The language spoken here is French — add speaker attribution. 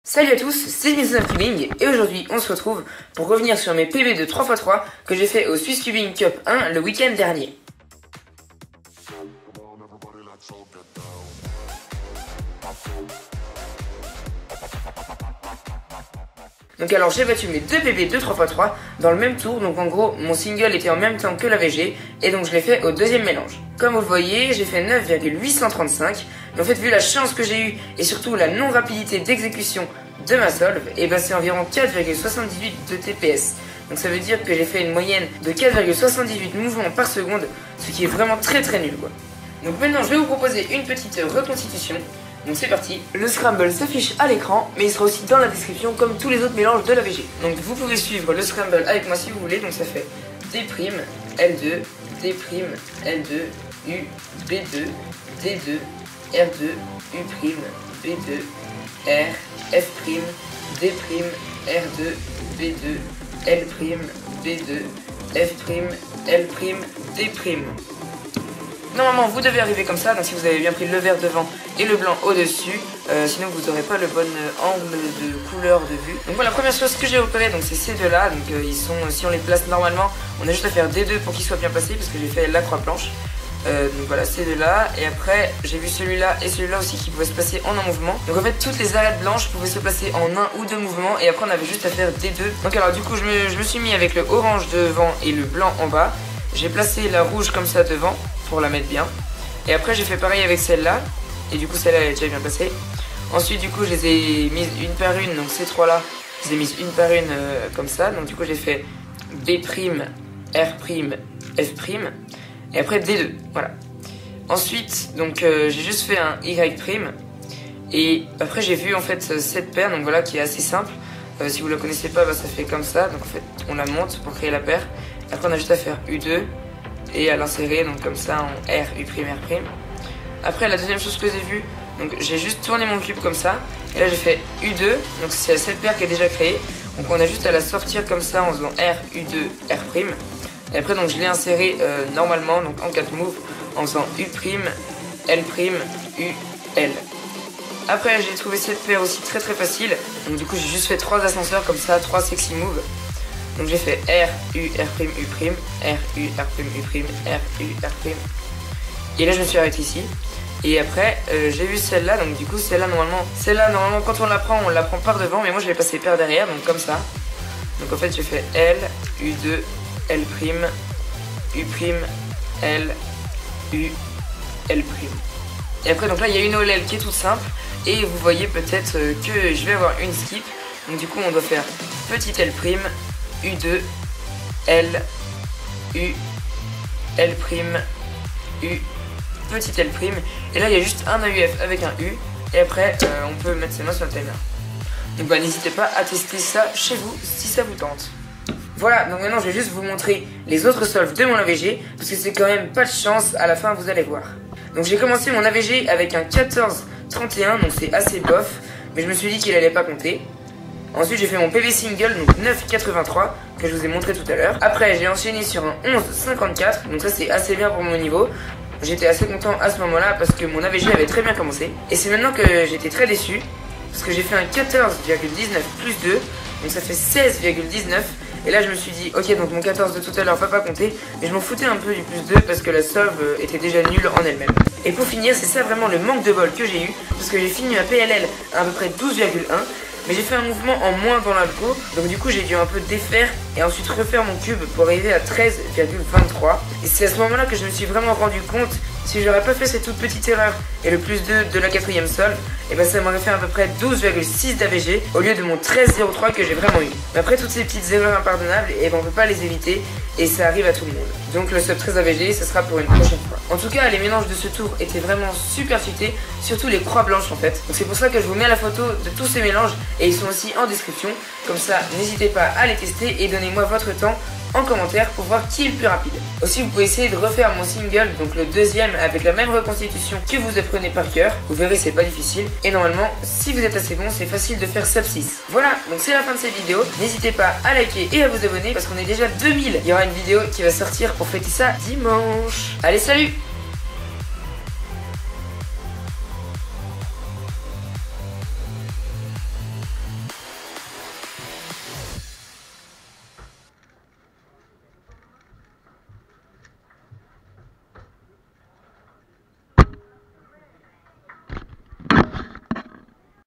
Speaker 1: Salut à tous, c'est Vincent Cubing et aujourd'hui on se retrouve pour revenir sur mes PB de 3x3 que j'ai fait au Swiss Cubing Cup 1 le week-end dernier. Donc alors j'ai battu mes deux PB de 3x3 dans le même tour, donc en gros mon single était en même temps que la VG et donc je l'ai fait au deuxième mélange. Comme vous le voyez, j'ai fait 9,835, mais en fait vu la chance que j'ai eue et surtout la non-rapidité d'exécution de ma solve, et ben c'est environ 4,78 de TPS. Donc ça veut dire que j'ai fait une moyenne de 4,78 mouvements par seconde, ce qui est vraiment très nul quoi. Donc maintenant je vais vous proposer une petite reconstitution. Donc c'est parti, le scramble s'affiche à l'écran, mais il sera aussi dans la description comme tous les autres mélanges de la VG. Donc vous pouvez suivre le scramble avec moi si vous voulez, donc ça fait D', L2, D', L2, U, B2, D2, R2, U', B2, R, F', D', R2, B2, L', B2, F', L', D'. Normalement vous devez arriver comme ça, donc si vous avez bien pris le vert devant et le blanc au-dessus, sinon vous n'aurez pas le bon angle de couleur de vue. Donc voilà, la première chose que j'ai opéré, donc c'est ces deux là, donc ils sont, si on les place normalement, on a juste à faire des deux pour qu'ils soient bien placés, parce que j'ai fait la croix blanche. Donc voilà, ces deux là, et après j'ai vu celui-là et celui-là aussi qui pouvaient se placer en un mouvement. Donc en fait toutes les arêtes blanches pouvaient se placer en un ou deux mouvements, et après on avait juste à faire des deux. Donc alors du coup je me suis mis avec le orange devant et le blanc en bas. J'ai placé la rouge comme ça devant pour la mettre bien. Et après j'ai fait pareil avec celle-là. Et du coup celle-là elle est déjà bien placée. Ensuite du coup je les ai mises une par une. Donc ces trois là je les ai mises une par une comme ça. Donc du coup j'ai fait B', R', F'. Et après D2. Voilà. Ensuite donc j'ai juste fait un Y'. Et après j'ai vu en fait cette paire. Donc voilà qui est assez simple. Si vous la connaissez pas, bah, ça fait comme ça. Donc en fait on la monte pour créer la paire. Après on a juste à faire U2 et à l'insérer donc comme ça en R, U', R'. Après la deuxième chose que j'ai vue, donc j'ai juste tourné mon cube comme ça et là j'ai fait U2, donc c'est cette paire qui est déjà créée. Donc on a juste à la sortir comme ça en faisant R, U2, R'. Et après donc je l'ai inséré normalement donc en 4 moves en faisant U', L', U, L. Après j'ai trouvé cette paire aussi très facile. Donc du coup j'ai juste fait 3 ascenseurs comme ça, 3 sexy moves. Donc j'ai fait R, U, R', U', R, U, R', U', R, U, R'. Et là je me suis arrêté ici. Et après j'ai vu celle-là, donc du coup celle-là normalement quand on la prend par devant, mais moi je l'ai passé par derrière, donc comme ça. Donc en fait j'ai fait L, U2, L', U', L, U, L'. Et après donc là il y a une OLL qui est toute simple. Et vous voyez peut-être que je vais avoir une skip. Donc du coup on doit faire petit L', U2, L, U, L', U, petit L'. Et là il y a juste un AUF avec un U. Et après on peut mettre ses mains sur le timer. Donc bah n'hésitez pas à tester ça chez vous si ça vous tente. Voilà, donc maintenant je vais juste vous montrer les autres solves de mon AVG. Parce que c'est quand même pas de chance, à la fin vous allez voir. Donc j'ai commencé mon AVG avec un 14,31, donc c'est assez bof. Mais je me suis dit qu'il allait pas compter. Ensuite j'ai fait mon PV single, donc 9,83 que je vous ai montré tout à l'heure. Après j'ai enchaîné sur un 11,54, donc ça c'est assez bien pour mon niveau. J'étais assez content à ce moment là parce que mon AVG avait très bien commencé. Et c'est maintenant que j'étais très déçu parce que j'ai fait un 14,19 plus 2, donc ça fait 16,19. Et là je me suis dit ok, donc mon 14 de tout à l'heure va pas compter. Mais je m'en foutais un peu du plus 2 parce que la solve était déjà nulle en elle-même. Et pour finir, c'est ça vraiment le manque de bol que j'ai eu, parce que j'ai fini ma PLL à peu près 12,1. Mais j'ai fait un mouvement en moins dans l'algo, donc du coup j'ai dû un peu défaire et ensuite refaire mon cube pour arriver à 13,23. Et c'est à ce moment là que je me suis vraiment rendu compte, si j'aurais pas fait cette toute petite erreur et le plus 2 de la quatrième solve, et ben ça m'aurait fait à peu près 12,6 d'AVG au lieu de mon 13,03 que j'ai vraiment eu. Mais après toutes ces petites erreurs impardonnables, et ben on peut pas les éviter et ça arrive à tout le monde. Donc le sub 13 AVG, ce sera pour une prochaine fois. En tout cas les mélanges de ce tour étaient vraiment super fités, surtout les croix blanches en fait. Donc c'est pour ça que je vous mets la photo de tous ces mélanges et ils sont aussi en description. Comme ça n'hésitez pas à les tester et donnez-moi votre temps en commentaire pour voir qui est le plus rapide. Aussi vous pouvez essayer de refaire mon single, donc le deuxième avec la même reconstitution que vous apprenez par cœur. Vous verrez c'est pas difficile et normalement si vous êtes assez bon c'est facile de faire sub 6. Voilà, donc c'est la fin de cette vidéo. N'hésitez pas à liker et à vous abonner parce qu'on est déjà 2000. Il y aura une vidéo qui va sortir pour fêter ça dimanche. Allez salut!